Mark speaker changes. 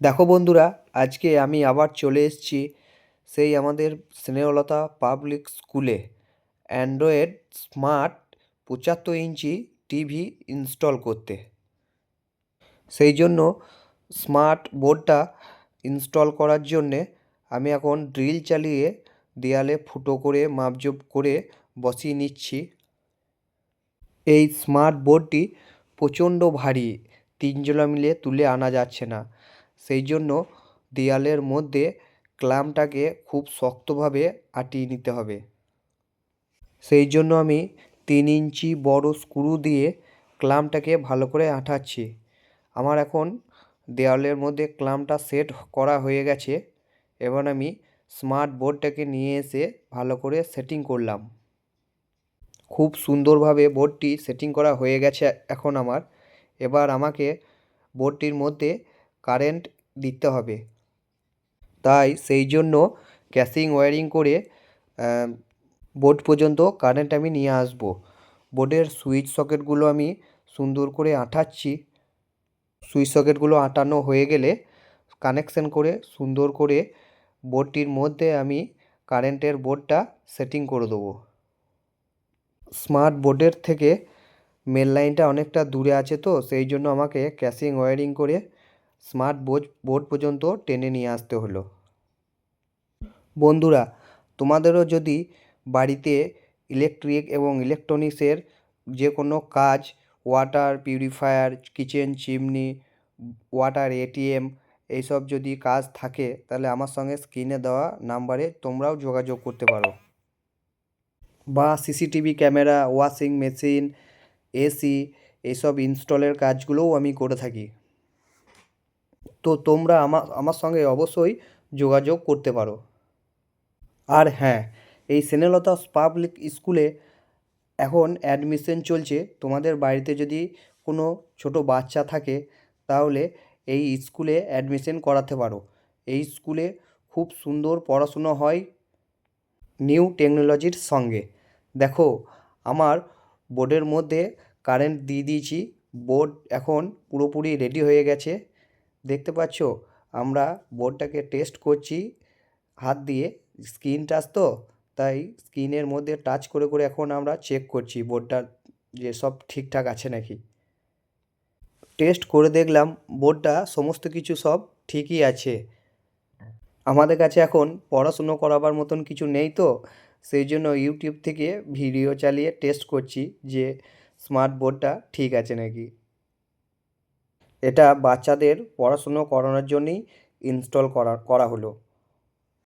Speaker 1: দেখো বন্ধুরা, আজকে আমি আবার চলে এসেছি সেই আমাদের স্নেহলতা পাবলিক স্কুলে Android smart 75 inch TV install করতে। সেই জন্য স্মার্ট বোর্ডটা ইনস্টল করার জন্যে আমি এখন ড্রিল চালিয়ে দেয়ালে ফুটো করে মাপজোপ করে বসিয়ে নিচ্ছি। এই স্মার্ট বোর্ডটি প্রচণ্ড ভারী, তিনজনা মিলে তুলে আনা যাচ্ছে না। সেই জন্য দেয়ালের মধ্যে ক্ল্যাম্পটাকে খুব শক্তভাবে আঁটিয়ে নিতে হবে। সেই জন্য আমি 3 ইঞ্চি বড় স্ক্রু দিয়ে ক্ল্যাম্পটাকে ভালো করে আঁটাচ্ছি। আমার এখন দেওয়ালের মধ্যে ক্ল্যাম্পটা সেট করা হয়ে গেছে। এবার আমি স্মার্ট বোর্ডটাকে নিয়ে এসে ভালো করে সেটিং করলাম। খুব সুন্দরভাবে বোর্ডটি সেটিং করা হয়ে গেছে এখন আমার। এবার আমাকে বোর্ডটির মধ্যে কারেন্ট দিতে হবে, তাই সেই জন্য ক্যাসিং ওয়্যারিং করে বোর্ড পর্যন্ত কারেন্ট আমি নিয়ে আসব। বোর্ডের সুইচ সকেটগুলো আমি সুন্দর করে আঁটাচ্ছি। সুইচ সকেটগুলো আঁটানো হয়ে গেলে কানেকশন করে সুন্দর করে বোর্ডটির মধ্যে আমি কারেন্টের বোর্ডটা সেটিং করে দেবো। স্মার্ট বোর্ডের থেকে মেন লাইনটা অনেকটা দূরে আছে, তো সেই জন্য আমাকে ক্যাসিং ওয়্যারিং করে স্মার্ট বোর্ড পর্যন্ত টেনে নিয়ে আসতে হলো। বন্ধুরা, তোমাদেরও যদি বাড়িতে ইলেকট্রিক এবং ইলেকট্রনিক্সের যে কোনো কাজ, water purifier, kitchen chimney, water ATM, এইসব যদি কাজ থাকে তাহলে আমার সঙ্গে স্ক্রিনে দেওয়া নাম্বারে তোমরাও যোগাযোগ করতে পারো। বা CCTV camera, washing machine, AC, এইসব ইনস্টলের কাজগুলোও আমি করে থাকি। তো তোমরা আমার সঙ্গে অবশ্যই যোগাযোগ করতে পারো। আর হ্যাঁ, এই স্নেহলতা পাবলিক স্কুলে এখন অ্যাডমিশন চলছে। তোমাদের বাড়িতে যদি কোনো ছোটো বাচ্চা থাকে তাহলে এই স্কুলে অ্যাডমিশন করাতে পারো। এই স্কুলে খুব সুন্দর পড়াশুনো হয় নিউ টেকনোলজির সঙ্গে। দেখো, আমার বোর্ডের মধ্যে কারেন্ট দিয়ে দিয়েছি। বোর্ড এখন পুরোপুরি রেডি হয়ে গেছে। দেখতে পাচ্ছ, আমরা বোর্ডটাকে টেস্ট করছি হাত দিয়ে। স্ক্রিন টাচ তো, তাই স্ক্রিনের মধ্যে টাচ করে করে এখন আমরা চেক করছি বোর্ডটা যে সব ঠিকঠাক আছে নাকি। টেস্ট করে দেখলাম বোর্ডটা সমস্ত কিছু সব ঠিকই আছে। আমাদের কাছে এখন পড়াশুনো করাবার মতন কিছু নেই, তো সেই জন্য ইউটিউব থেকে ভিডিও চালিয়ে টেস্ট করছি যে স্মার্ট বোর্ডটা ঠিক আছে নাকি। এটা বাচ্চাদের পড়াশুনো করানোর জন্যই ইনস্টল করা হলো।